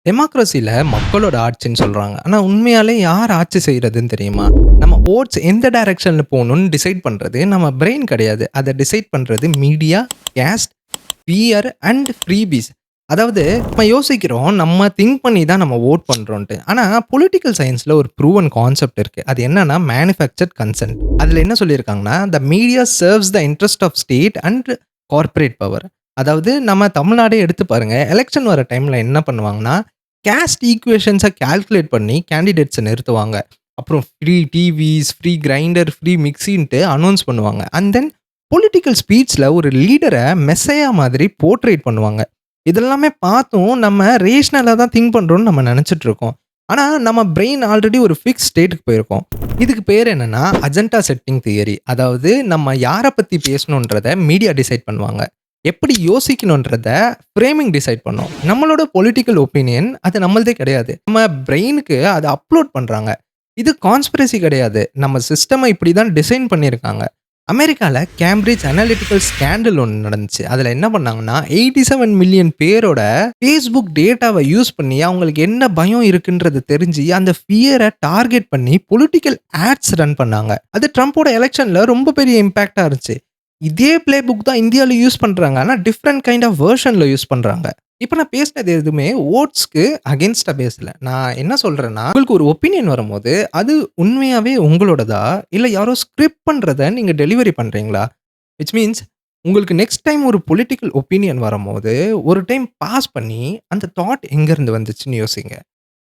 டெமோக்ரஸில மக்களோட ஆட்சின்னு சொல்றாங்க. ஆனா உண்மையாலே யார் ஆட்சி செய்றதுன்னு தெரியுமா? நம்ம ஓட்ஸ் எந்த டைரக்ஷன்ல போணும்னு டிசைட் பண்றது நம்ம பிரெயின் கிடையாது. அத டிசைட் பண்றது media, caste, fear and freebies. அதாவது நம்ம யோசிக்கிறோம், நம்ம திங்க் பண்ணி தான் நம்ம வோட் பண்றோன்ட்டு. ஆனா பொலிட்டிக்கல் சயன்ஸ்ல ஒரு ப்ரூவன் கான்செப்ட் இருக்கு. அது என்னன்னா மேனுஃபேக்சர்ட் கன்சென்ட். அதுல என்ன சொல்லியிருக்காங்கன்னா, "the media serves the interest of state and corporate power." அதாவது நம்ம தமிழ்நாடே எடுத்து பாருங்க. எலக்ஷன் வர டைம்ல என்ன பண்ணுவாங்கன்னா, கேஸ்ட் ஈக்குவேஷன்ஸ கால்குலேட் பண்ணி கேண்டிடேட்ஸ நிறுத்துவாங்க. அப்புறம் free TVs, free grinder, free மிக்ஸின்ட்டு அனவுன்ஸ் பண்ணுவாங்க. அண்ட் தென் பொலிட்டிக்கல் ஸ்பீச்ல ஒரு லீடர மெஸ்ஸையா மாதிரி போர்ட்ரேட் பண்ணுவாங்க. இதெல்லாமே பார்த்தும் நம்ம ரேஷனலா தான் திங்க் பண்றோம்னு நம்ம நெனச்சுட்டு இருக்கோம். ஆனா நம்ம பிரெயின் ஆல்ரெடி ஒரு ஃபிக்ஸ்ட் ஸ்டேட்க்கு போயிருக்கும். இதுக்கு பேர் என்னன்னா, அஜெண்டா செட்டிங் தியரி. அதாவது நம்ம யார பத்தி பேசணுன்றத மீடியா டிசைட் பண்ணுவாங்க. எப்படி யோசிக்கணுன்றத ஃப்ரேமிங் டிசைட் பண்ணும். நம்மளோட பொலிட்டிக்கல் ஒப்பீனியன் அது நம்மள்தே கிடையாது. நம்ம பிரெயினுக்கு அத அப்லோட் பண்றாங்க. இது கான்ஸ்பிரசி கிடையாது. நம்ம சிஸ்டம இப்படி தான் டிசைன் பண்ணியிருக்காங்க. அமெரிக்கால கேம்பிரிட்ஜ் அனலிட்டிக்கல் ஸ்கேண்டல் ஒண்ணு நடந்துச்சு. அதுல என்ன பண்ணாங்கன்னா, 87 மில்லியன் பேரோட Facebook டேட்டாவ யூஸ் பண்ணி அவங்களுக்கு என்ன பயம் இருக்குன்றது தெரிஞ்சு, அந்த ஃபியர டார்கெட் பண்ணி பொலிட்டிக்கல் ஆட்ஸ் ரன் பண்ணாங்க. அது ட்ரம்போட எலக்ஷன்ல ரொம்ப பெரிய இம்பாக்ட்டா இருந்துச்சு. இதே பிளே புக் தான் இந்தியால யூஸ் பண்றாங்க. ஆனா டிஃபரண்ட் கைண்ட் ஆஃப் வெர்ஷன்ல யூஸ் பண்றாங்க. இப்ப நான் பேசினது எதுவுமே ஓட்ஸ்க்கு அகைன்ஸ்ட்டா பேசல. நான் என்ன சொல்றேன்னா, உங்களுக்கு ஒரு ஒப்பீனியன் வரும்போது, அது உண்மையாவே உங்களோடதா? இல்ல யாரோ ஸ்கிரிப்ட் பண்றத நீங்க டெலிவரி பண்றீங்களா? விச் மீன்ஸ் உங்களுக்கு நெக்ஸ்ட் டைம் ஒரு பொலிட்டிக்கல் ஒப்பீனியன் வரும்போது, ஒரு டைம் பாஸ் பண்ணி, அந்த தாட் எங்கருந்து வந்துச்சுன்னு யோசிங்க.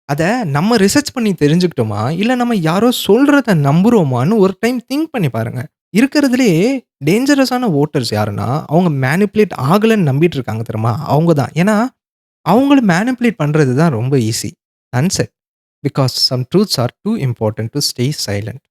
அத நம்ம ரிசர்ச் பண்ணி தெரிஞ்சுக்கிட்டோமா? இல்ல நம்ம யாரோ சொல்றத நம்புறோமான்னு ஒரு டைம் திங்க் பண்ணி பாருங்க. இருக்கிறதுலயே டேஞ்சரஸான வோட்டர்ஸ் யாருன்னா, அவங்க மேனிபுலேட் ஆகலன்னு நம்பிட்டு இருக்காங்க தெரியுமா? அவங்க தான். ஏன்னா, அவங்கள மேனிபுலேட் பண்றது தான் ரொம்ப easy. Unsaid. Because some truths are too important to stay silent.